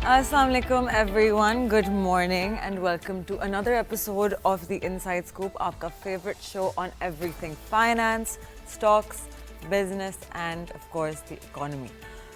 Assalamu alaikum everyone, good morning and welcome to another episode of the Inside Scoop, aapka favorite show on everything finance, stocks, business and of course the economy.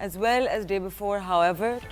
as well as day before. However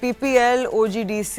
PPL, OGDC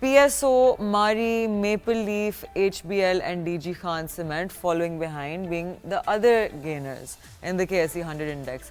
PSO, Mari, Maple Leaf, HBL and DG Khan Cement following behind being the other gainers in the KSE 100 index.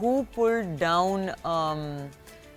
who pulled down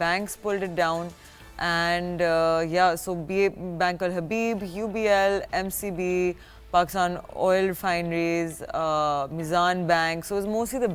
banks pulled it down and yeah, so Bank Al Habib, UBL, MCB, Pakistan Oil Refineries, Mizan Bank, so it's mostly the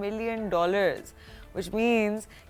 million, which means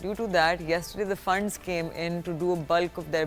due to that yesterday the funds came in to do a bulk of their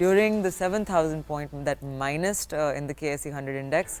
during the 7,000 point that minused in the KSE 100 index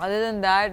Other than that,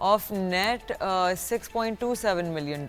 of net $6.27 million.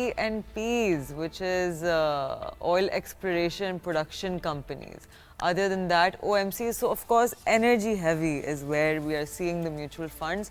E&Ps, which is oil exploration production companies. Other than that, OMC, so of course energy heavy is where we are seeing the mutual funds.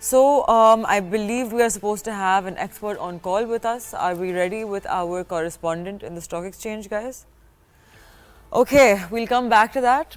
So I believe we are supposed to have an expert on call with us. Are we ready with our correspondent in the stock exchange, guys? Okay, we'll come back to that.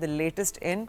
the latest in.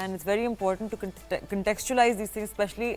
and it's very important to contextualize these things, especially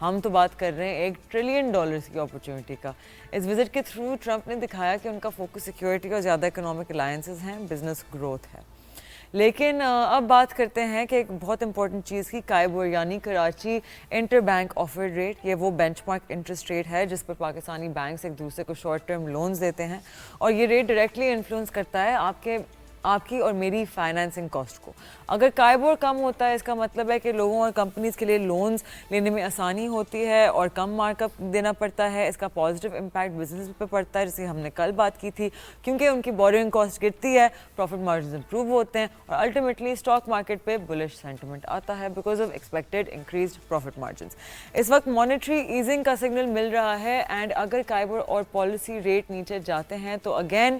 ہم تو بات کر رہے ہیں $1 trillion کی opportunity کا. اس visit کے through Trump نے دکھایا کہ ان کا فوکس سیکیورٹی اور زیادہ اکنامک الائنسز ہیں, بزنس گروتھ ہے. لیکن اب بات کرتے ہیں کہ ایک بہت امپورٹنٹ چیز کی, کائبور یعنی Karachi inter bank offer rate. یہ وہ بینچ مارک انٹرسٹ ریٹ ہے جس پر پاکستانی بینکس ایک دوسرے کو شارٹ ٹرم لونز دیتے ہیں, اور یہ ریٹ ڈائریکٹلی انفلوئنس کرتا ہے آپ کی اور میری فائنینسنگ کاسٹ کو. اگر کائبور کم ہوتا ہے اس کا مطلب ہے کہ لوگوں اور کمپنیز کے لیے لونز لینے میں آسانی ہوتی ہے اور کم مارک اپ دینا پڑتا ہے. اس کا پازیٹیو امپیکٹ بزنس پہ پڑتا ہے, جیسے ہم نے کل بات کی تھی, کیونکہ ان کی بورنگ کاسٹ گرتی ہے, پروفٹ مارجنز امپروو ہوتے ہیں, اور الٹیمیٹلی اسٹاک مارکیٹ پہ بلش سینٹیمنٹ آتا ہے because of expected increased profit margins. اس وقت مانیٹری ایزنگ کا سگنل مل رہا ہے, اینڈ اگر کائبور اور پالیسی ریٹ نیچے جاتے ہیں تو again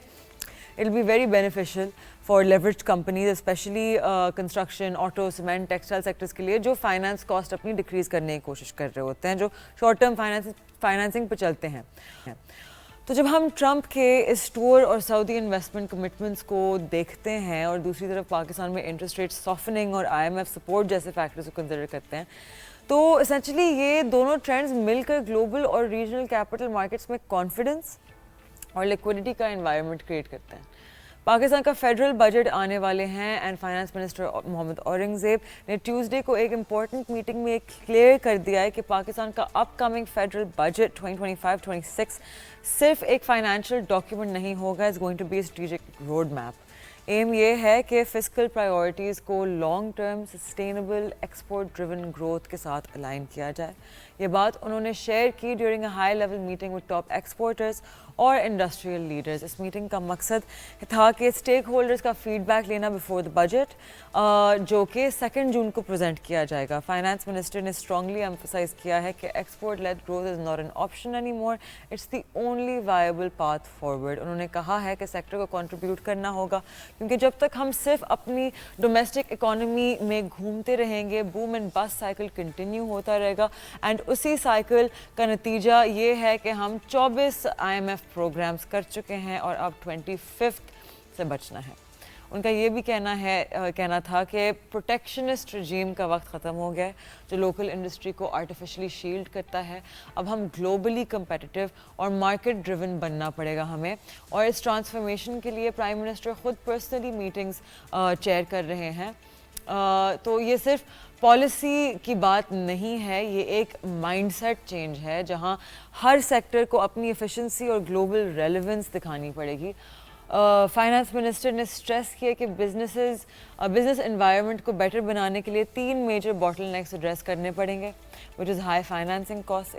it will be very beneficial for leveraged companies, especially construction, auto, cement, textile sectors کے لیے جو فائنانس کاسٹ اپنی ڈکریز کرنے کی کوشش کر رہے ہوتے ہیں, جو شارٹ ٹرم فائنانسنگ پہ چلتے ہیں. تو جب ہم ٹرمپ کے اس ٹور اور سعودی انویسٹمنٹ کمٹمنٹس کو دیکھتے ہیں اور دوسری طرف پاکستان میں انٹرسٹ ریٹ سافننگ اور IMF سپورٹ جیسے فیکٹرز کو کنسیڈر کرتے ہیں, تو اسینچلی یہ دونوں ٹرینڈز مل کر گلوبل اور ریجنل کیپٹل مارکیٹس میں کانفیڈنس اور لیکوڈیٹی کا انوائرمنٹ کریٹ کرتے ہیں. پاکستان کا فیڈرل بجٹ آنے والے ہیں, and finance minister Muhammad Aurangzeb نے ٹیوزڈے کو ایک امپورٹنٹ میٹنگ میں کلیئر کر دیا ہے کہ پاکستان کا اپ کمنگ فیڈرل بجٹ 2025-26 صرف ایک فائنینشیل ڈاکیومنٹ نہیں ہوگا, it's going to be a strategic road map. Um یہ ہے کہ فسکل پرائیورٹیز کو long term sustainable export driven growth کے ساتھ الائن کیا جائے. یہ بات انہوں نے شیئر کی during a high level meeting with top exporters اور انڈسٹریل لیڈرز. اس میٹنگ کا مقصد تھا کہ اسٹیک ہولڈرز کا فیڈ بیک لینا بیفور دا بجٹ, جو کہ 2 جون کو پریزنٹ کیا جائے گا. فائنانس منسٹر نے اسٹرانگلی ایمفسائز کیا ہے کہ export led growth is not an option any more, it's the only viable path forward. انہوں نے کہا ہے کہ سیکٹر کو کنٹریبیوٹ کرنا ہوگا, کیونکہ جب تک ہم صرف اپنی ڈومیسٹک اکانومی میں گھومتے رہیں گے, بوم اینڈ بس سائیکل کنٹینیو ہوتا رہے گا, اینڈ اسی سائیکل کا نتیجہ یہ ہے کہ ہم 24 IMF پروگرامز کر چکے ہیں اور اب 25 سے بچنا ہے. ان کا یہ بھی کہنا تھا کہ پروٹیکشنسٹ رجیم کا وقت ختم ہو گیا ہے جو لوکل انڈسٹری کو آرٹیفیشلی شیلڈ کرتا ہے. اب ہم گلوبلی کمپیٹیٹیو اور مارکیٹ ڈریون بننا پڑے گا ہمیں, اور اس ٹرانسفارمیشن کے لیے پرائم منسٹر خود پرسنلی میٹنگز چیئر کر رہے ہیں. تو یہ صرف پالیسی کی بات نہیں ہے, یہ ایک مائنڈ سیٹ چینج ہے جہاں ہر سیکٹر کو اپنی ایفیشنسی اور گلوبل ریلیونس دکھانی پڑے گی. فائنانس منسٹر نے اسٹریس کیا کہ بزنس انوائرمنٹ کو بیٹر بنانے کے لیے 3 میجر باٹل نیکس ایڈریس کرنے پڑیں گے, which is high financing cost,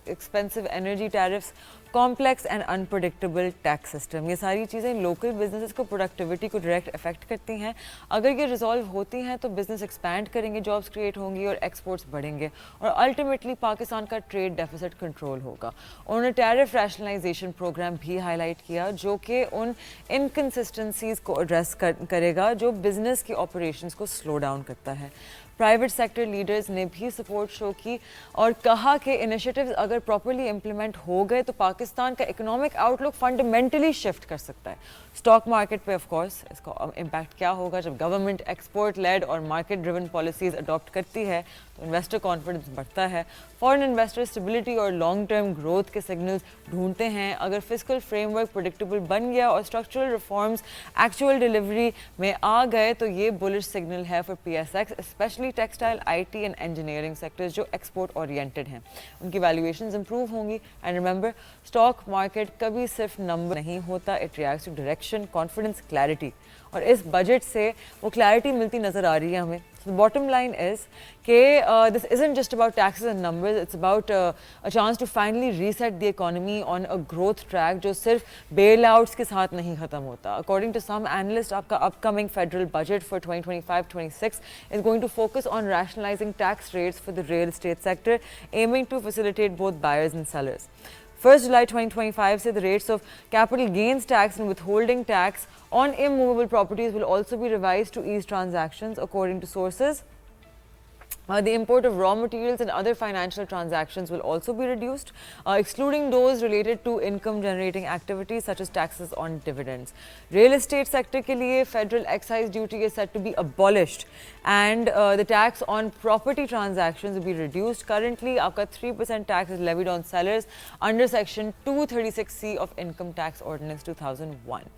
expensive energy tariffs, complex and unpredictable tax system. یہ ساری چیزیں لوکل بزنسز کو پروڈکٹیوٹی کو ڈائریکٹ افیکٹ کرتی ہیں. اگر یہ ریزالو ہوتی ہیں تو بزنس ایکسپینڈ کریں گے, جابس کریٹ ہوں گی اور ایکسپورٹس بڑھیں گے, اور الٹیمیٹلی پاکستان کا ٹریڈ ڈیفیسٹ کنٹرول ہوگا. انہوں نے ٹیرف ریشنلائزیشن پروگرام بھی ہائی لائٹ کیا جو کہ ان انکنسسٹنسیز کو ایڈریس کرے گا جو بزنس کی آپریشنز کو سلو ڈاؤن کرتا ہے. پرائیویٹ سیکٹر لیڈرز نے بھی سپورٹ شو کی اور کہا کہ انیشیٹیوز اگر پراپرلی امپلیمنٹ ہو گئے تو پاکستان کا اکنامک آؤٹ لک فنڈامنٹلی شفٹ کر سکتا ہے. اسٹاک مارکیٹ پہ آف کورس اس کا امپیکٹ کیا ہوگا, جب گورنمنٹ ایکسپورٹ لیڈ اور مارکیٹ ڈریون پالیسیز اڈاپٹ کرتی ہے تو انویسٹر کانفیڈنس بڑھتا ہے. فارن انویسٹر اسٹیبلٹی اور لانگ ٹرم گروتھ کے سگنلز ڈھونڈتے ہیں. اگر فسکل فریم ورک پریڈکٹیبل بن گیا اور اسٹرکچرل ریفارمز ایکچوئل ڈیلیوری میں آ گئے تو یہ بلش سگنل ہے for PSX, especially textile, IT and engineering sectors جو ایکسپورٹ اورینٹڈ ہیں. ان کی ویلیویشنز امپروو ہوں گی. اینڈ ریمبر, اسٹاک مارکیٹ کبھی صرف نمبر نہیں ہوتا, it reflects to direction, confidence, clarity, اور اس بجٹ سے وہ کلیئرٹی ملتی نظر آ رہی ہے ہمیں. So the bottom line is کہ this isn't just about taxes and numbers, it's about a chance to finally reset the economy on a growth track جو صرف بیل آؤٹس کے ساتھ نہیں ختم ہوتا. According to some analysts, آپ کا upcoming federal budget for 2025-26 is going to focus on rationalizing tax rates for the real estate sector, aiming to facilitate both buyers and sellers. 1 July 2025 سے the rates of capital gains tax and withholding tax on immovable properties will also be revised to ease transactions according to sources. The import of raw materials and other financial transactions will also be reduced, excluding those related to income-generating activities such as taxes on dividends. Real estate sector ke liye federal excise duty is set to be abolished, and the tax on property transactions will be reduced. Currently, aapka 3% tax is levied on sellers under Section 236C of Income Tax Ordinance 2001.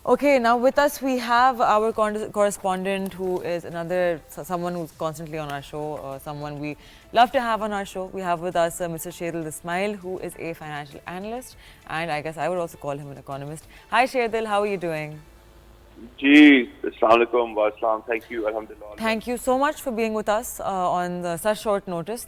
Okay, now with us we have our correspondent who is someone who's constantly on our show, someone we love to have on our show. We have with us Mr. Sherdil Ismail, who is a financial analyst, and I guess I would also call him an economist. Hi Sherdil, how are you doing? Ji, Assalamualaikum wa assalam. Thank you, alhamdulillah. Thank you so much for being with us on such short notice.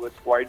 was quite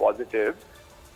positive.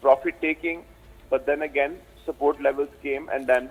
profit taking, but then again support levels came, and then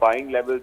buying levels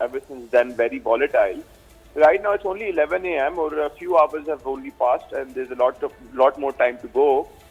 ever since then very volatile. Right now it's only 11 a.m. or a few hours have only passed, and there's a lot more time to go.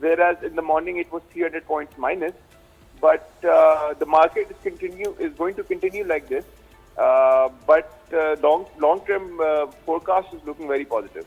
whereas in the morning it was 300 points minus, but the market is going to continue like this, but long term forecast is looking very positive.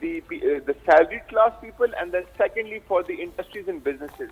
the salaried class people, and then secondly for the industries and businesses.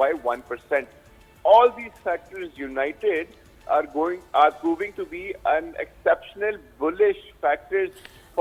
by 1%. All these factors united are proving to be an exceptional bullish factors.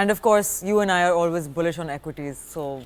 And of course, you and I are always bullish on equities, so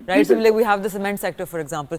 right? So like we have the cement sector for example.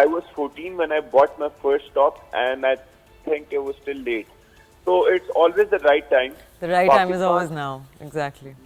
I was 14 when I bought my first stock and I think it was still late. So it's always the right time. The right time is always now. Exactly.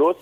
2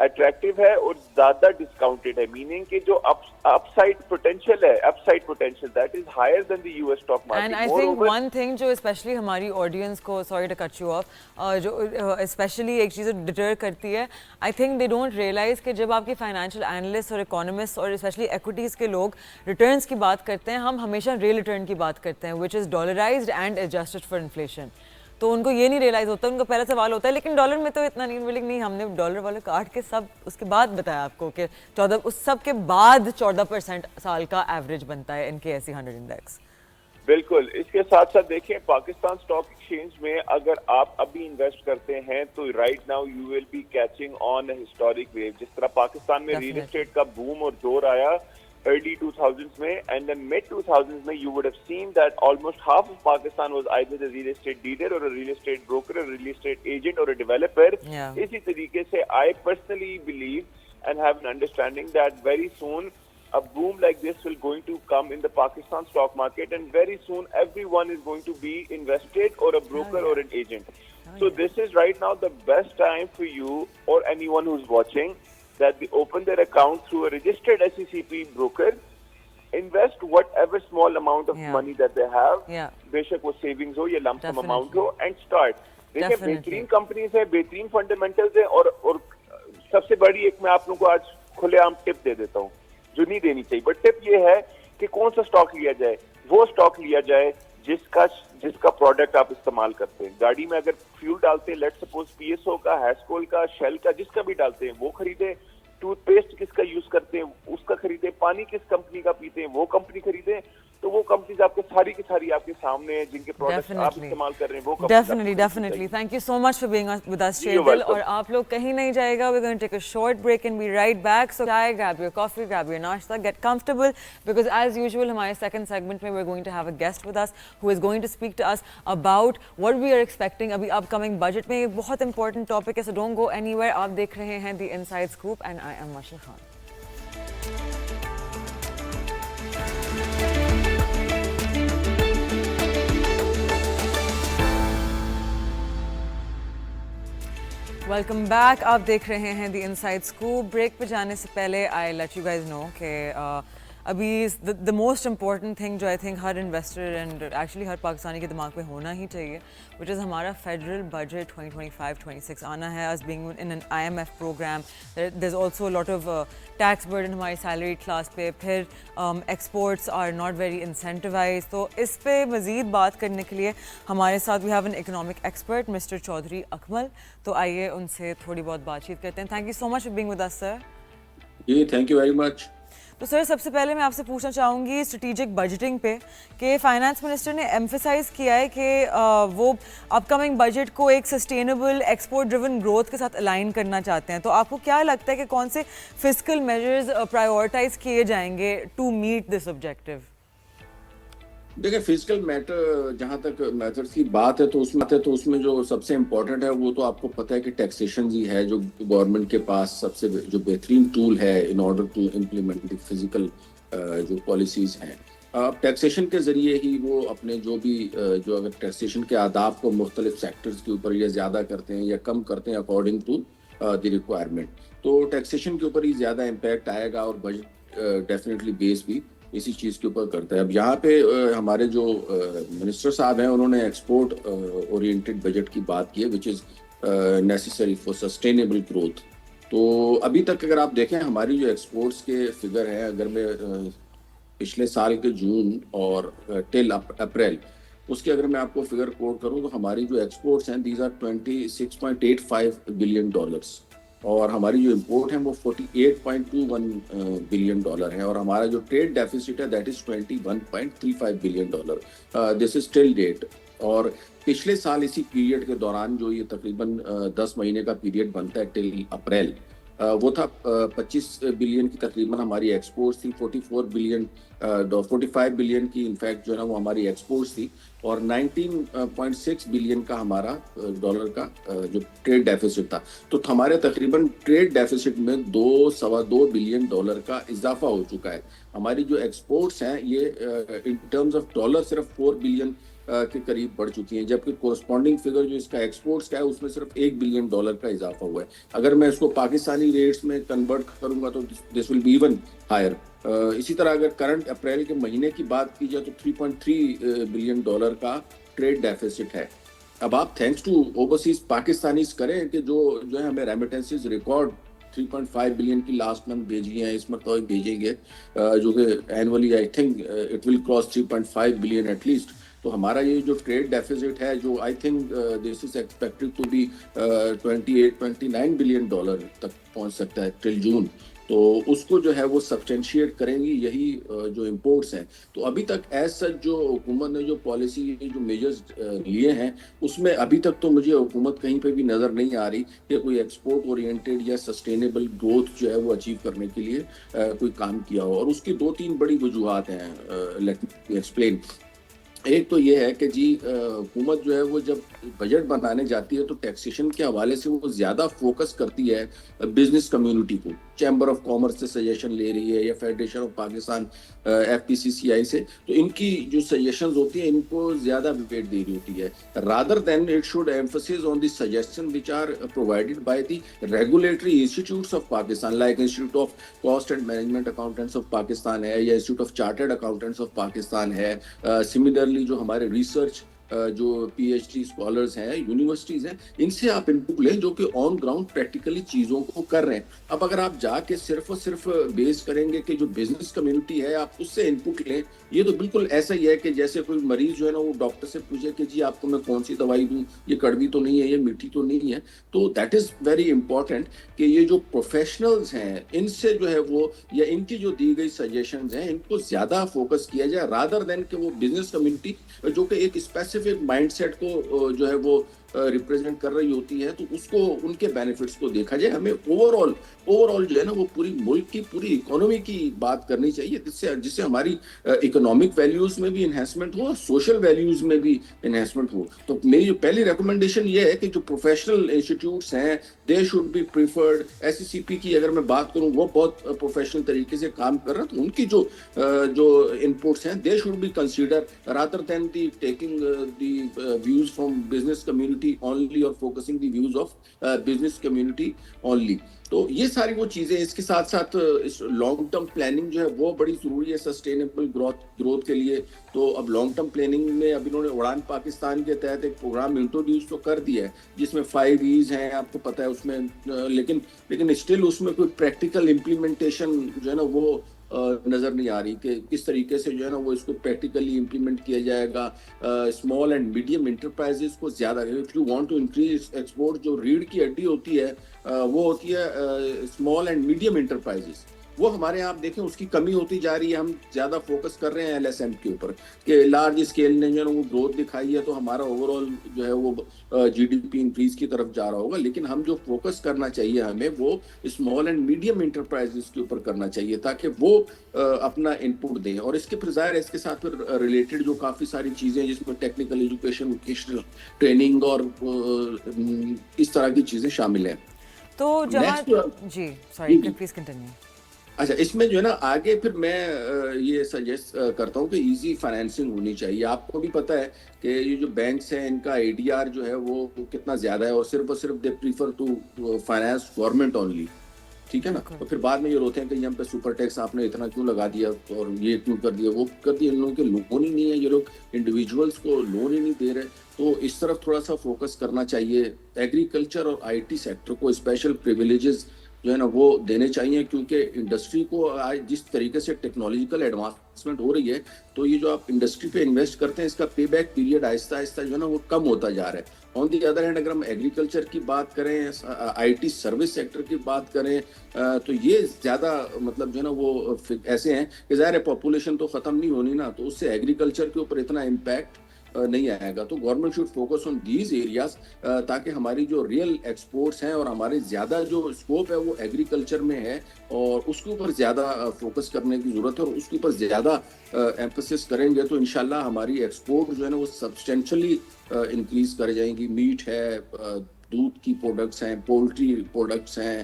attractive ہے اور زیادہ discounted ہے, meaning کہ جو اپ side potential ہے, upside potential that is higher than the U S stock market. And I think one thing جو especially ہماری audience کو, sorry to cut you off, جو اسپیشلی ایک چیز ڈٹر کرتی ہے, I think they don't realise کہ جب آپ کی فائنینشیل اینالسٹ اور اکانومسٹ اور اسپیشلی ایکویٹیز کے لوگ ریٹرنس کی بات کرتے ہیں, ہم ہمیشہ ریل ریٹرن کی بات کرتے ہیں وچ از dollarised and adjusted for inflation. تو ان کو یہ نہیں ریئلائز ہوتا, ان کا پہلا سوال ہوتا ہے لیکن ڈالر میں تو اتنا نہیں, بولے نہیں ہم نے ڈالر والے کاٹ کے سب اس کے بعد بتایا آپ کو کہ 14 اس سب کے بعد 14% سال کا ایوریج بنتا ہے ان کے ایسی 100 انڈیکس. بالکل. اس کے ساتھ ساتھ دیکھیں پاکستان اسٹاک ایکسچینج میں اگر آپ ابھی انویسٹ کرتے ہیں تو right now you will be catching on a historic wave. جس طرح پاکستان میں ریل اسٹیٹ کا بوم اور دور آیا early 2000s میں, and then mid 2000s میں you would have seen that almost half of Pakistan was either a real estate dealer or a real estate broker, a real estate agent or a developer. اسی طریقے سے I personally believe and have an understanding that very soon a boom like this will going to come in the Pakistan stock market, and very soon everyone is going to be invested or a broker or an agent. So this is right now the best time for you or anyone who's watching that they open their account through a registered SECP broker, invest whatever small amount of money that they have, beshak wo savings ho ya lump sum amount ho, and start. دیکھیں بہترین companies ہیں, بہترین fundamentals ہیں, اور سب سے بڑی ایک میں آپ لوگوں کو آج کھلے عام ٹپ دے دیتا ہوں جو نہیں دینی چاہیے, بٹ ٹپ یہ ہے کہ کون سا اسٹاک لیا جائے. وہ اسٹاک لیا جائے جس کا پروڈکٹ آپ استعمال کرتے ہیں. گاڑی میں اگر فیول ڈالتے ہیں, let suppose P S O کا, ہیسکول کا, شیل کا, جس کا بھی ڈالتے ہیں وہ خریدیں. ٹوتھ پیسٹ کس کا یوز کرتے ہیں اس کا خریدیں. پانی کس کمپنی کا پیتے ہیں وہ کمپنی خریدیں. تو وہ کمپنیز آپ کے ساری کی ساری آپ کے سامنے ہیں جن کے پروڈکٹس آپ استعمال کر رہے ہیں وہ companies. Definitely thank you so much for being with us Sherdil. اور آپ لوگ کہیں نہیں جائے گا, we going to take a short break and be right back. So chai, grab your coffee, grab your nashta, get comfortable, because as usual ہمارے second segment میں we are going to have a guest with us who is going to speak to us about what we are expecting ابھی اپ coming budget میں. یہ بہت important topic ہے, so don't go anywhere. آپ دیکھ رہے ہیں the inside scope and I'm Mashal Khan. Welcome back. آپ دیکھ رہے ہیں دی انسائڈ اسکوپ. بریک پہ جانے سے پہلے I let you guys know کہ ابھی دا موسٹ امپورٹنٹ تھنگ جو آئی تھنک ہر انویسٹر اینڈ ایکچولی ہر پاکستانی کے دماغ میں ہونا ہی چاہیے, وچ از ہمارا فیڈرل بجٹ 2025-26 آنا ہے. Is being in an I M F program, there is also lot of tax burden ہماری سیلری کلاس پہ. پھر exports are not very incentivised. تو اس پہ مزید بات کرنے کے لیے ہمارے ساتھ we have an economic expert mister Chaudhry Akmal. تو آئیے ان سے تھوڑی بہت بات چیت کرتے ہیں. Thank you so much for being with us sir. جی تھینک یو ویری مچ. تو سر سب سے پہلے میں آپ سے پوچھنا چاہوں گی اسٹریٹجک بجٹنگ پہ کہ فائنانس منسٹر نے ایمفیسائز کیا ہے کہ وہ اپ کمنگ بجٹ کو ایک سسٹینیبل ایکسپورٹ ڈریون گروتھ کے ساتھ الائن کرنا چاہتے ہیں. تو آپ کو کیا لگتا ہے کہ کون سے فسکل میجرز پرائیورٹائز کیے جائیں گے ٹو میٹ دس آبجیکٹیو؟ دیکھیں فزیکل میٹر جہاں تک میتھڈس کی بات ہے تو اس میں جو سب سے امپورٹنٹ ہے وہ تو آپ کو پتہ ہے کہ ٹیکسیشن ہی ہے جو گورنمنٹ کے پاس سب سے جو بہترین ٹول ہے in order to implement the fiscal جو پالیسیز ہیں. اب ٹیکسیشن کے ذریعے ہی وہ اپنے جو اگر ٹیکسیشن کے آداب کو مختلف سیکٹرز کے اوپر یا زیادہ کرتے ہیں یا کم کرتے ہیں اکارڈنگ ٹو دی ریکوائرمنٹ, تو ٹیکسیشن کے اوپر ہی زیادہ امپیکٹ آئے گا اور بجٹ ڈیفینیٹلی بیس بھی اسی چیز کے اوپر کرتا ہے. اب یہاں پہ ہمارے جو منسٹر صاحب ہیں انہوں نے ایکسپورٹ اورینٹڈ بجٹ کی بات کی ہے وچ از نیسیسری فار سسٹینیبل گروتھ. تو ابھی تک اگر آپ دیکھیں ہماری جو ایکسپورٹس کے فگر ہیں, اگر میں پچھلے سال کے جون اور ٹل اپریل اس کے اگر میں آپ کو فگر کوٹ کروں تو ہماری جو ایکسپورٹس ہیں دیز آر $26.85 بلین, اور ہماری جو امپورٹ ہیں وہ $48.21 بلین ہیں, اور ہمارا جو ٹریڈ ڈیفیسٹ ہے that is $21.35 billion. This is till date. اور پچھلے سال اسی پیریڈ کے دوران جو یہ تقریباً 10 مہینے کا پیریڈ بنتا ہے ٹل اپریل, وہ تھا 25 بلین کی تقریباً ہماری ایکسپورٹس تھی. 45 بلین کی انفیکٹ جو ہے نا وہ ہماری ایکسپورٹس تھی, اور 19.6 بلین کا ہمارا ڈالر کا جو ٹریڈ ڈیفیسٹ تھا. تو ہمارے تقریباً ٹریڈ ڈیفیسٹ میں $2.25 بلین کا اضافہ ہو چکا ہے. ہماری جو ایکسپورٹس ہیں یہ ان ٹرمز آف ڈالر صرف 4 بلین کے قریب بڑھ چکی ہیں, جبکہ کورسپونڈنگ فگر جو اس کا ایکسپورٹس کا ہے اس میں صرف $1 بلین کا اضافہ ہوا ہے. اگر میں اس کو پاکستانی ریٹس میں کنورٹ کروں گا تو دس ول بی ایون ہائر. اسی طرح اگر کرنٹ اپریل کے مہینے کی بات کی جائے تو $3.3 بلین کا ٹریڈ ڈیفیسٹ ہے. اب آپ تھینکس ٹو اوورسیز پاکستانیز کریں کہ جو ہے ہمیں ریمیٹنسز ریکارڈ 3.5 بلین کی لاسٹ منتھ بھیجی ہیں, اس مرتبہ بھیجیں گے, جو کہ annually I think it will cross 3.5 billion at least. تو ہمارا یہ جو ٹریڈ ڈیفیسٹ ہے جو I think this is expected to be 28-29 billion تک پہنچ سکتا ہے ٹل جون. تو اس کو جو ہے وہ سبسٹینشیٹ کریں گی یہی جو امپورٹس ہیں. تو ابھی تک ایز سچ جو حکومت نے جو پالیسی جو میجرز لیے ہیں اس میں ابھی تک تو مجھے حکومت کہیں پہ بھی نظر نہیں آ رہی کہ کوئی ایکسپورٹ اورینٹیڈ یا سسٹینیبل گروتھ جو ہے وہ اچیو کرنے کے لیے کوئی کام کیا ہو. اور اس کی 2-3 بڑی وجوہات ہیں, لیٹ می ایکسپلین. ایک تو یہ ہے کہ جی حکومت جو ہے وہ جب بجٹ بنانے جاتی ہے تو ٹیکسیشن کے حوالے سے وہ زیادہ فوکس کرتی ہے بزنس کمیونٹی کو. چیمبر آف کامرس سے سجیشن لے رہی ہے یا فیڈریشن آف پاکستان FPCCI سے, تو ان کی جو سجیشنز ہوتی ہیں ان کو زیادہ ویٹ دے رہی ہوتی ہے, rather than it should emphasis on the suggestion which are provided by the regulatory institutes of Pakistan, like institute of cost and management accountants of Pakistan ہے یا institute of chartered accountants of Pakistan ہے. سملرلی جو ہمارے research جو PhD scholars ہیں, universities ہیں, ان سے آپ انپٹ لیں جو کہ آن گراؤنڈ پریکٹیکلی چیزوں کو کر رہے ہیں. اب اگر آپ جا کے صرف اور صرف بیس کریں گے کہ جو بزنس کمیونٹی ہے آپ اس سے انپٹ لیں, یہ تو بالکل ایسا ہی ہے کہ جیسے کوئی مریض جو ہے نا وہ ڈاکٹر سے پوچھے کہ جی آپ کو میں کون سی دوائی دوں, یہ کڑوی تو نہیں ہے, یہ میٹھی تو نہیں ہے. تو دیٹ از ویری امپورٹنٹ کہ یہ جو پروفیشنلز ہیں ان سے جو ہے وہ یا ان کی جو دی گئی سجیشنز ہیں ان کو زیادہ فوکس کیا جائے, رادر دین کہ وہ بزنس کمیونٹی جو کہ ایک اسپیسیفک مائنڈ سیٹ کو جو ہے وہ ریپرزینٹ کر رہی ہوتی ہے تو اس کو ان کے بینیفٹس کو دیکھا جائے. ہمیں اوور آل جو ہے نا وہ پوری ملک کی پوری اکانومی کی بات کرنی چاہیے جس سے ہماری اکنامک ویلیوز میں بھی انہینسمنٹ ہو اور سوشل ویلیوز میں بھی انہینسمنٹ ہو. تو میری جو پہلی ریکمنڈیشن یہ ہے کہ جو پروفیشنل انسٹیٹیوٹس ہیں they should be preferred. SCCP کی اگر میں بات کروں وہ بہت پروفیشنل طریقے سے کام کر رہا, تو ان کی جو انپوٹس ہیں they should be consider rather than the taking the views from business community only اور focusing the views of business community only. تو یہ ساری وہ چیزیں, اس کے ساتھ ساتھ لانگ ٹرم پلاننگ جو ہے وہ بڑی ضروری ہے سسٹینیبل گروتھ کے لیے. تو اب لانگ ٹرم پلاننگ میں اب انہوں نے اڑان پاکستان کے تحت ایک پروگرام انٹروڈیوس تو کر دیا ہے جس میں 5 E's ہیں, آپ کو پتہ ہے اس میں, لیکن اسٹل اس میں کوئی پریکٹیکل امپلیمنٹیشن جو ہے نا وہ نظر نہیں آ رہی کہ کس طریقے سے جو ہے نا وہ اس کو پریکٹیکلی امپلیمنٹ کیا جائے گا. اسمال اینڈ میڈیم انٹرپرائزز کو زیادہ, if you want to increase export, جو ریڑھ کی ہڈی ہوتی ہے وہ ہوتی ہے اسمال اینڈ میڈیم انٹرپرائزز. وہ ہمارے یہاں آپ دیکھیں اس کی کمی ہوتی جا رہی ہے. ہم زیادہ فوکس کر رہے ہیں LSM کے اوپر کہ لارج اسکیل نے جو ہے وہ گروتھ دکھائی ہے تو ہمارا اوور آل جو ہے وہ GDP انکریز کی طرف جا رہا ہوگا, لیکن ہم جو فوکس کرنا چاہیے ہمیں وہ اسمال اینڈ میڈیم انٹرپرائزز کے اوپر کرنا چاہیے تاکہ وہ اپنا انپٹ دیں. اور اس کے پھر ظاہر ہے اس کے ساتھ پھر ریلیٹڈ جو کافی ساری چیزیں جس میں ٹیکنیکل ایجوکیشن, ووکیشنل ٹریننگ اور اس طرح کی چیزیں شامل ہیں. تو جہاں جی سوری پلیز کنٹینیو. اچھا, اس میں جو ہے نا آگے پھر میں یہ سجیسٹ کرتا ہوں کہ ایزی فائنینسنگ ہونی چاہیے. آپ کو بھی پتہ ہے کہ یہ جو بینکس ہیں ان کا ADR جو ہے وہ کتنا زیادہ ہے, اور صرف they prefer to finance government only, ٹھیک ہے نا. تو پھر بعد میں یہ روتے ہیں کہ ہم پہ سپر ٹیکس آپ نے اتنا کیوں لگا دیا اور یہ کیوں کر دیا, وہ کر دیا. ان لوگوں کے لون ہی نہیں ہے, یہ لوگ انڈیویجولس کو لون ہی نہیں دے رہے. تو اس طرف تھوڑا سا فوکس کرنا چاہیے. ایگریکلچر اور IT سیکٹر کو اسپیشل پریویلیجز جو ہے نا وہ دینے چاہیے, کیونکہ انڈسٹری کو آج جس طریقے سے ٹیکنالوجیکل ایڈوانسمنٹ ہو رہی ہے تو یہ جو آپ انڈسٹری پہ انویسٹ کرتے ہیں اس کا پے بیک پیریڈ آہستہ آہستہ جو ہے نا وہ کم ہوتا جا رہا ہے. آن دی ادر ہینڈ اگر ہم ایگریکلچر کی بات کریں, IT سروس سیکٹر کی بات کریں, تو یہ زیادہ مطلب جو ہے نا وہ ایسے ہیں کہ ظاہر ہے پاپولیشن تو ختم نہیں ہونی نا, تو اس سے ایگریکلچر کے اوپر اتنا امپیکٹ نہیں آئے گا. تو government should focus on these areas تاکہ ہماری جو ریئل ایکسپورٹس ہیں اور ہمارے زیادہ جو اسکوپ ہے وہ ایگریکلچر میں ہے اور اس کے اوپر زیادہ فوکس کرنے کی ضرورت ہے, اور اس کے اوپر زیادہ ایمفسس کریں گے تو انشاءاللہ ہماری ایکسپورٹ جو ہے نا وہ سبسٹینشلی انکریز کر جائیں گی. میٹ ہے, دودھ کی پروڈکٹس ہیں, پولٹری پروڈکٹس ہیں,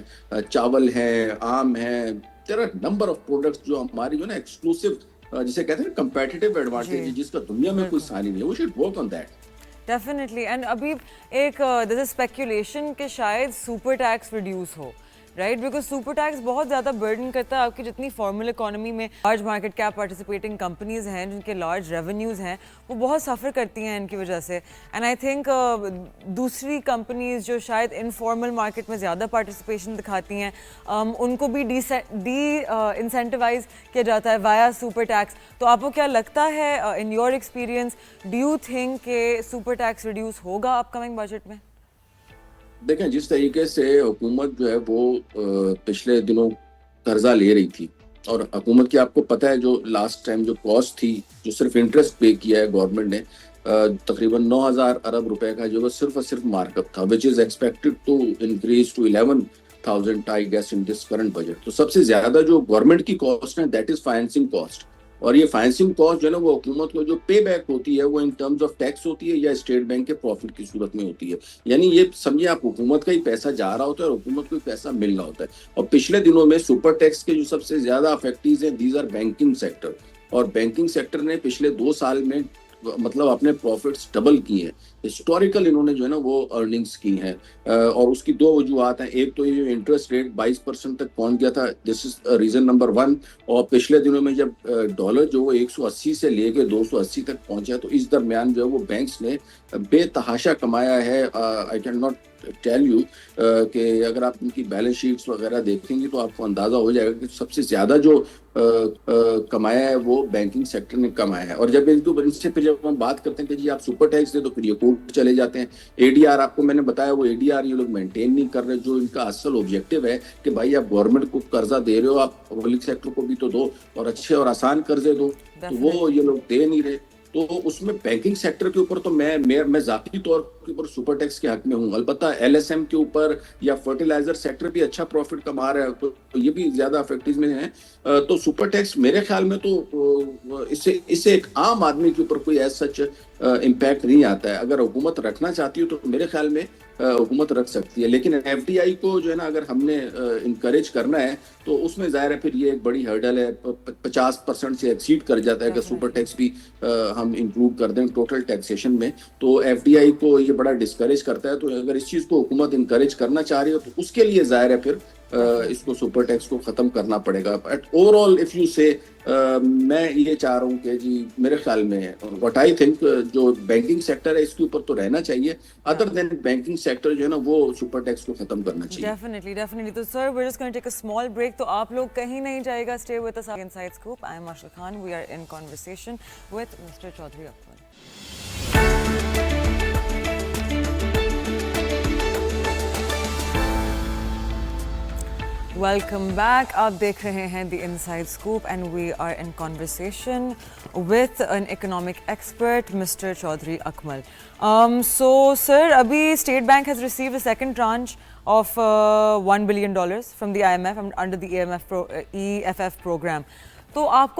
چاول ہیں, آم ہیں, there are number of products جو ہماری جو ہے نا ایکسکلوسیو جسے کہتے ہیں کمپیٹیٹیو ایڈوانٹیج جس کا دنیا میں کوئی ثانی نہیں ہے. We should work on that. Definitely. And ابھی ایک دیر از اسپیکولیشن کہ شاید سپر ٹیکس ریڈیوس ہو, رائٹ, بیکاز سپر ٹیکس بہت زیادہ برڈن کرتا ہے آپ کی جتنی فارمل اکانومی میں large market cap participating companies ہیں جن کے لارج ریونیوز ہیں, وہ بہت سفر کرتی ہیں ان کی وجہ سے. اینڈ آئی تھنک دوسری کمپنیز جو شاید انفارمل مارکیٹ میں زیادہ پارٹیسپیشن دکھاتی ہیں ان کو بھی ڈی انسینٹیوائز کیا جاتا ہے وایا سپر ٹیکس. تو آپ کو کیا لگتا ہے in your experience, do you think کہ سپر ٹیکس ریڈیوس ہوگا اپ کمنگ بجٹ میں؟ دیکھیں جس طریقے سے حکومت جو ہے وہ پچھلے دنوں قرضہ لے رہی تھی, اور حکومت کی آپ کو پتہ ہے جو لاسٹ ٹائم جو کاسٹ تھی جو صرف انٹرسٹ پے کیا ہے گورنمنٹ نے تقریباً 9,000 ارب روپے کا جو صرف اور صرف مارک اپ تھا, which is expected to increase to 11,000 I guess in this current budget. تو سب سے زیادہ جو گورنمنٹ کی کاسٹ ہے دیٹ از فائنینسنگ کاسٹ, اور یہ فائنینسنگ کاسٹ جو ہے نا وہ حکومت کو جو پے بیک ہوتی ہے وہ ان ٹرمز آف ٹیکس ہوتی ہے یا اسٹیٹ بینک کے پروفٹ کی صورت میں ہوتی ہے. یعنی یہ سمجھے آپ حکومت کا ہی پیسہ جا رہا ہوتا ہے اور حکومت کو ہی پیسہ مل رہا ہوتا ہے. اور پچھلے دنوں میں سپر ٹیکس کے جو سب سے زیادہ افیکٹیز ہیں دیز آر بینکنگ سیکٹر, اور بینکنگ سیکٹر نے پچھلے 2 سال میں مطلب اپنے پروفٹس ڈبل کیے ہیں. ہسٹوریکل انہوں نے جو ہے نا وہ ارننگس کی ہیں, اور اس کی 2 وجوہات ہیں. ایک تو یہ جو انٹرسٹ ریٹ 22% تک پہنچ گیا تھا, دس از ریزن نمبر 1. اور پچھلے دنوں میں جب ڈالر جو وہ 180 سے لے کے 280 تک پہنچا تو اس درمیان جو ہے وہ بینکس نے بے تحاشا کمایا ہے. I can not tell you کہ اگر آپ ان کی بیلنس شیٹس وغیرہ دیکھیں گے تو آپ کو اندازہ ہو جائے گا کہ سب سے زیادہ جو کمایا ہے وہ بینکنگ سیکٹر نے کمایا ہے. اور جب ان سے پھر جب ہم بات کرتے ہیں کہ جی آپ سپر ٹیکس دے تو پھر یہ کورٹ چلے جاتے ہیں. اے ڈی آر آپ کو میں نے بتایا وہ اے ڈی آر یہ لوگ مینٹین نہیں کر رہے, جو ان کا اصل آبجیکٹو ہے کہ بھائی آپ گورنمنٹ کو قرضہ دے رہے ہو آپ پبلک سیکٹر کو بھی تو دو اور اچھے اور آسان قرضے دو, تو وہ یہ لوگ دے نہیں رہے. تو اس میں بینکنگ سیکٹر کے اوپر تو میں ذاتی طور کے اوپر سپر ٹیکس کے حق میں ہوں. البتہ ایل ایس ایم کے اوپر یا فرٹیلائزر سیکٹر بھی اچھا پروفٹ کما رہا ہے تو یہ بھی زیادہ افیکٹیز میں ہیں. تو سپر ٹیکس میرے خیال میں تو اس سے ایک عام آدمی کے اوپر کوئی ایز سچ امپیکٹ نہیں آتا ہے. اگر حکومت رکھنا چاہتی ہو تو میرے خیال میں حکومت رکھ سکتی ہے, لیکن ایف ڈی آئی کو جو ہے نا اگر ہم نے انکریج کرنا ہے تو اس میں ظاہر ہے پھر یہ ایک بڑی ہرڈل ہے. 50% سے ایکسیڈ کر جاتا ہے کہ سپر ٹیکس بھی ہم انکلوڈ کر دیں ٹوٹل ٹیکسیشن میں, تو ایف ڈی آئی کو یہ بڑا ڈسکریج کرتا ہے. تو اگر اس چیز کو حکومت انکریج کرنا چاہ رہی ہو تو اس کے لیے ظاہر ہے پھر اس کو سپر ٹیکس کو ختم کرنا پڑے گا. But overall if you سے میں یہ چاہ رہا ہوں کہ جی میرے خیال میں وٹ آئی تھنک جو بینکنگ سیکٹر ہے اس کے اوپر تو رہنا چاہیے, ادر دین بینکنگ سیکٹر جو ہے نا وہ سپر ٹیکس کو ختم کرنا چاہیے. ڈیفینیٹلی. تو sir we are just going to take a small break, تو آپ لوگ کہیں نہیں جائے گا, stay with us inside scope. I'm Arshad Khan, we are in conversation with mister Chaudhry Akmal. Welcome back. آپ دیکھ رہے ہیں the inside scope and we are in conversation with an economic expert, Mr. Chaudhry Akmal. So, sir, abhi State Bank has received a second tranche of $1 billion from the IMF under the EFF program. تو آپ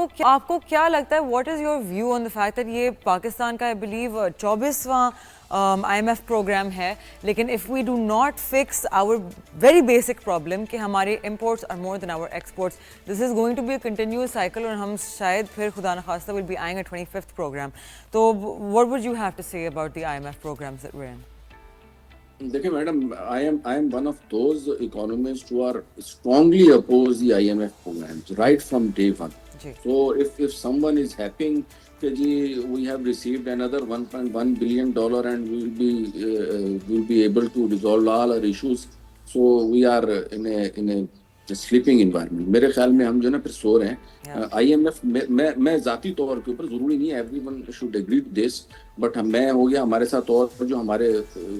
کو کیا لگتا ہے, what is your view on the fact that یہ پاکستان کا I believe 24واں I M F programme ہے, لیکن if we do not fix our very basic problem کہ ہمارے imports are more than our exports, this is going to be a continuous cycle, اور ہم شاید پھر خدا نخواستہ will be eyeing a 25th programme. تو what would you have to say about the I M F programmes that we are in? دیکھیں madam, I am one of those economist who are strongly oppose the I M F programmes right from day one. So if someone is hoping that we have received another $1.1 billion and we'll be able to resolve all our issues, so we are in a sleeping environment. میرے خیال میں ہم جو نا پھر سو رہے ہیں. آئی M F میں ذاتی طور کے اوپر ضروری نہیں ہے everyone should agree to this, but میں ہو گیا ہمارے ساتھ اور جو ہمارے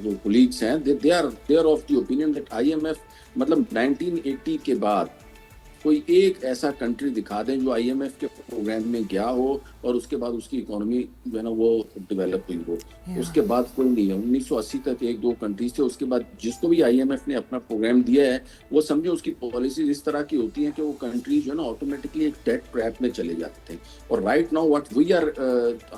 جو کولیگس ہیں they are of the opinion that I M F مطلب 1980 کے بعد کوئی ایک ایسا کنٹری دکھا دیں جو آئی ایم ایف کے پروگرام میں گیا ہو اور اس کے بعد اس کی اکانومی جو ہے نا وہ ڈیولپ ہوئی ہو. اس کے بعد کوئی نہیں ہے. 1980 تک 1-2 کنٹریز تھے, اس کے بعد جس کو بھی آئی ایم ایف نے اپنا پروگرام دیا ہے وہ سمجھے اس کی پالیسیز اس طرح کی ہوتی ہیں کہ وہ کنٹریز جو ہے نا آٹومیٹکلی ایک ڈیٹ ٹریپ میں چلے جاتے ہیں. اور right now what we are,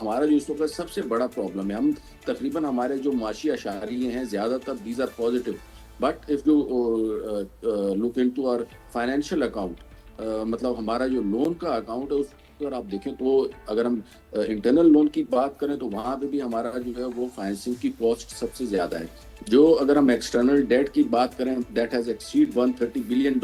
ہمارا جو اس وقت سب سے بڑا پرابلم ہے, ہم تقریباً ہمارے جو معاشی اشاریے ہیں زیادہ تر these are positive. But if you look into our financial account, مطلب ہمارا جو لون کا اکاؤنٹ ہے اس پر آپ دیکھیں تو اگر ہم انٹرنل لون کی بات کریں تو وہاں پہ بھی ہمارا جو ہے وہ فائنینسنگ کی کاسٹ سب سے زیادہ ہے. جو اگر ہم ایکسٹرنل ڈیٹ کی بات کریں that has exceed $130 billion.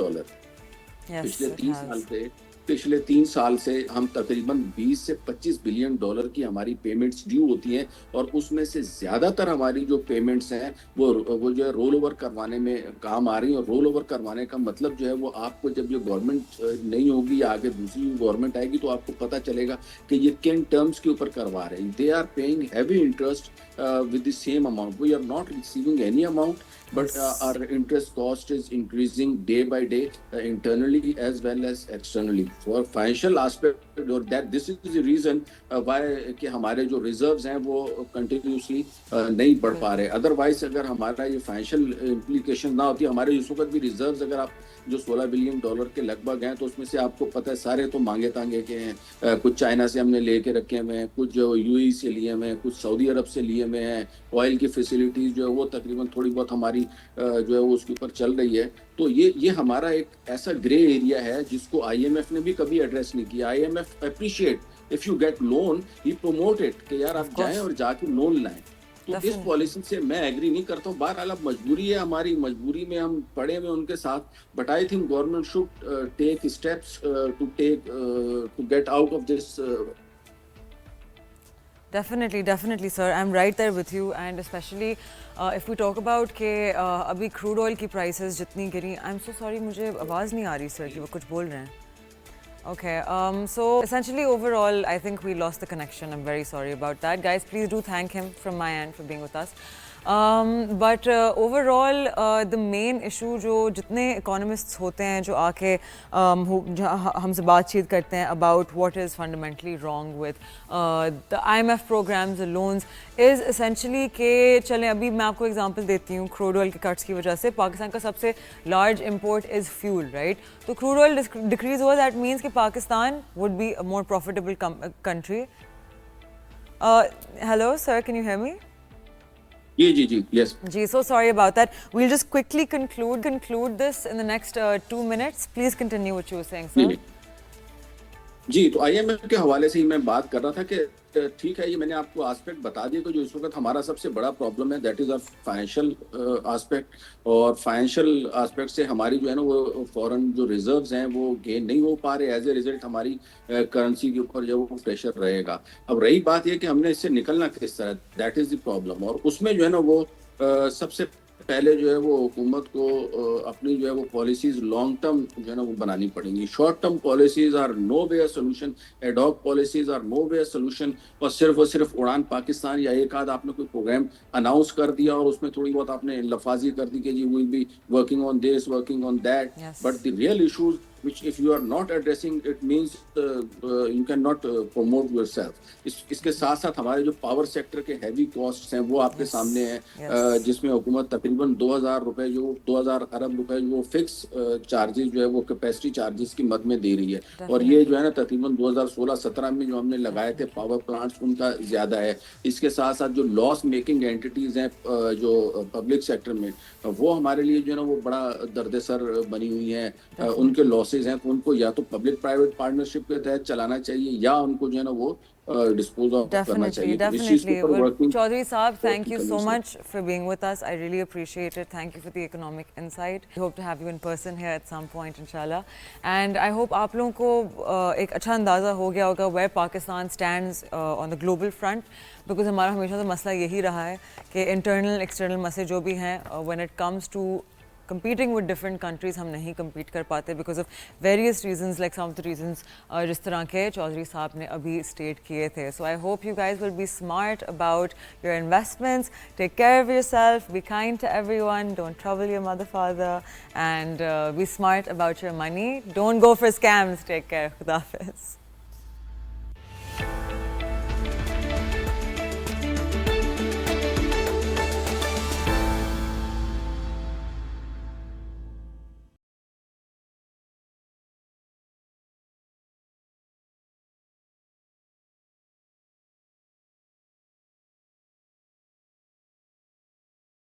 Yes, پچھلے it 3 سال has. سے پچھلے 3 سال سے ہم تقریباً $20 سے $25 بلین کی ہماری پیمنٹس ڈیو ہوتی ہیں, اور اس میں سے زیادہ تر ہماری جو پیمنٹس ہیں وہ جو ہے رول اوور کروانے میں کام آ رہی ہیں. اور رول اوور کروانے کا مطلب جو ہے وہ آپ کو جب یہ گورنمنٹ نہیں ہوگی یا آگے دوسری گورنمنٹ آئے گی تو آپ کو پتہ چلے گا کہ یہ کن ٹرمز کے اوپر کروا رہے ہیں. They are paying heavy interest with the same amount. We are not receiving any amount, but our interest cost is increasing day by day, internally as well as externally. For financial aspect, or that this is the reason why کہ ہمارے جو reserves ہیں وہ continuously نہیں بڑھ پا رہے. Otherwise اگر ہمارا یہ فائنینشیل امپلیکیشن نہ ہوتی, ہمارے اس وقت بھی ریزروز اگر آپ جو $16 بلین کے لگ بھگ ہیں تو اس میں سے آپ کو پتہ ہے سارے تو مانگے تانگے کے ہیں. کچھ چائنا سے ہم نے لے کے رکھے ہوئے ہیں, کچھ جو یو ای سے لیے ہوئے ہیں, کچھ سعودی عرب سے لیے ہوئے ہیں. آئل کی فیسلٹیز جو ہے وہ تقریباً تھوڑی بہت ہماری جو ہے وہ اس کے اوپر چل رہی ہے. تو یہ ہمارا ایک ایسا گرے ایریا ہے جس کو آئی ایم ایف نے بھی کبھی ایڈریس نہیں کیا. I M F appreciate if you get loan, he promote it کہ یار آپ جائیں اور جا کے لون لائیں. تو اس پالیسی سے میں ایگری نہیں کرتا ہوں. بہرحال اب مجبوری ہے, ہماری مجبوری میں ہم پڑے ہوئے ان کے ساتھ. But I think government should take steps to get out of this. Definitely, sir. I'm right there with you, and especially if we talk about کہ ابھی crude oil کی prices جتنی گری. I'm so sorry, مجھے آواز نہیں آ رہی sir کہ وہ کچھ بول رہے ہیں. Okay, so essentially overall, I think we lost the connection. I'm very sorry about that. Guys, please do thank him from my end for being with us. But overall, the main issue جو جتنے economists ہوتے ہیں جو آ کے ہم سے بات چیت کرتے ہیں about what is fundamentally wrong with the IMF programs, the loans, is essentially کہ چلیں ابھی میں آپ کو ایگزامپل دیتی ہوں. crude oil کے cuts کی وجہ سے پاکستان کا سب سے large import is fuel, right? تو crude oil decrease ہوا, that means کہ Pakistan would be a more profitable country. Hello sir, can you hear me? G yes. Ji, so sorry about that. We'll just quickly conclude this in the next 2 minutes. Please continue what you were saying, sir. جی تو آئی M F کے حوالے سے ہی میں بات کر رہا تھا کہ ٹھیک ہے, یہ میں نے آپ کو آسپیکٹ بتا دیا کہ جو اس وقت ہمارا سب سے بڑا پرابلم ہے that is our financial aspect. اور فائنینشیل آسپیکٹ سے ہماری جو ہے نا وہ فورن جو ریزروز ہیں وہ گین نہیں ہو پا رہے. ایز اے ریزلٹ ہماری کرنسی کے اوپر جو وہ پریشر رہے گا. اب رہی بات یہ کہ ہم نے اس سے نکلنا کس طرح, دیٹ از دی پرابلم. اور اس میں جو ہے نا وہ سب سے پہلے جو ہے وہ حکومت کو اپنی جو ہے وہ پالیسیز لانگ ٹرم جو ہے نا وہ بنانی پڑیں گی. Short term policies are no way solution, ad hoc policies are no way solution. اور صرف اڑان پاکستان یا ایک آدھ آپ نے کوئی پروگرام اناؤنس کر دیا اور اس میں تھوڑی بہت آپ نے لفاظی کر دی کہ جی we will be working on this, working on that. But the real issues which if you are not addressing, it means you cannot promote yourself. اس کے ساتھ ساتھ ہمارے جو پاور سیکٹر کے ہیوی کاسٹس ہیں وہ آپ کے سامنے ہیں, جس میں حکومت تقریباً 2000 ارب روپے جو فکس چارجز جو ہے وہ کیپیسٹی چارجز کی مد میں دے رہی ہے. اور یہ جو ہے نا تقریباً 2016-17 میں جو ہم نے لگائے تھے پاور پلانٹس ان کا زیادہ ہے. اس کے ساتھ ساتھ جو لاس میکنگ اینٹیز ہیں جو پبلک سیکٹر میں, وہ ہمارے لیے جو ہے نا وہ بڑا درد سر بنی ہوئی ہیں. ان کے لاسز ہیں تو ان کو یا تو پبلک پرائیویٹ پارٹنرشپ کے تحت چلانا چاہیے یا ان کو جو ہے نا وہ ڈسپوز آف کرنا چاہیے. Definitely. Well, Chaudhary Saab, thank you so much for being with us. I really appreciate it. Thank you for the economic insight. We hope to have you in person here at some point, inshallah. And I hope آپ لوگوں کو ایک اچھا اندازہ ہو گیا ہوگا where Pakistan stands on the global front. Because ہمارا ہمیشہ تو مسئلہ یہی رہا ہے کہ انٹرنل ایکسٹرنل مسئلے جو بھی ہیں when it comes to competing with different countries ہم نہیں compete کر پاتے because of various reasons, like some of the reasons جس طرح کے چودھری صاحب نے ابھی state کیے تھے. So I hope you guys will be smart about your investments, take care of yourself, be kind to everyone, don't trouble your mother father, and be smart about your money. Don't go for scams. Take care. Khuda Hafiz.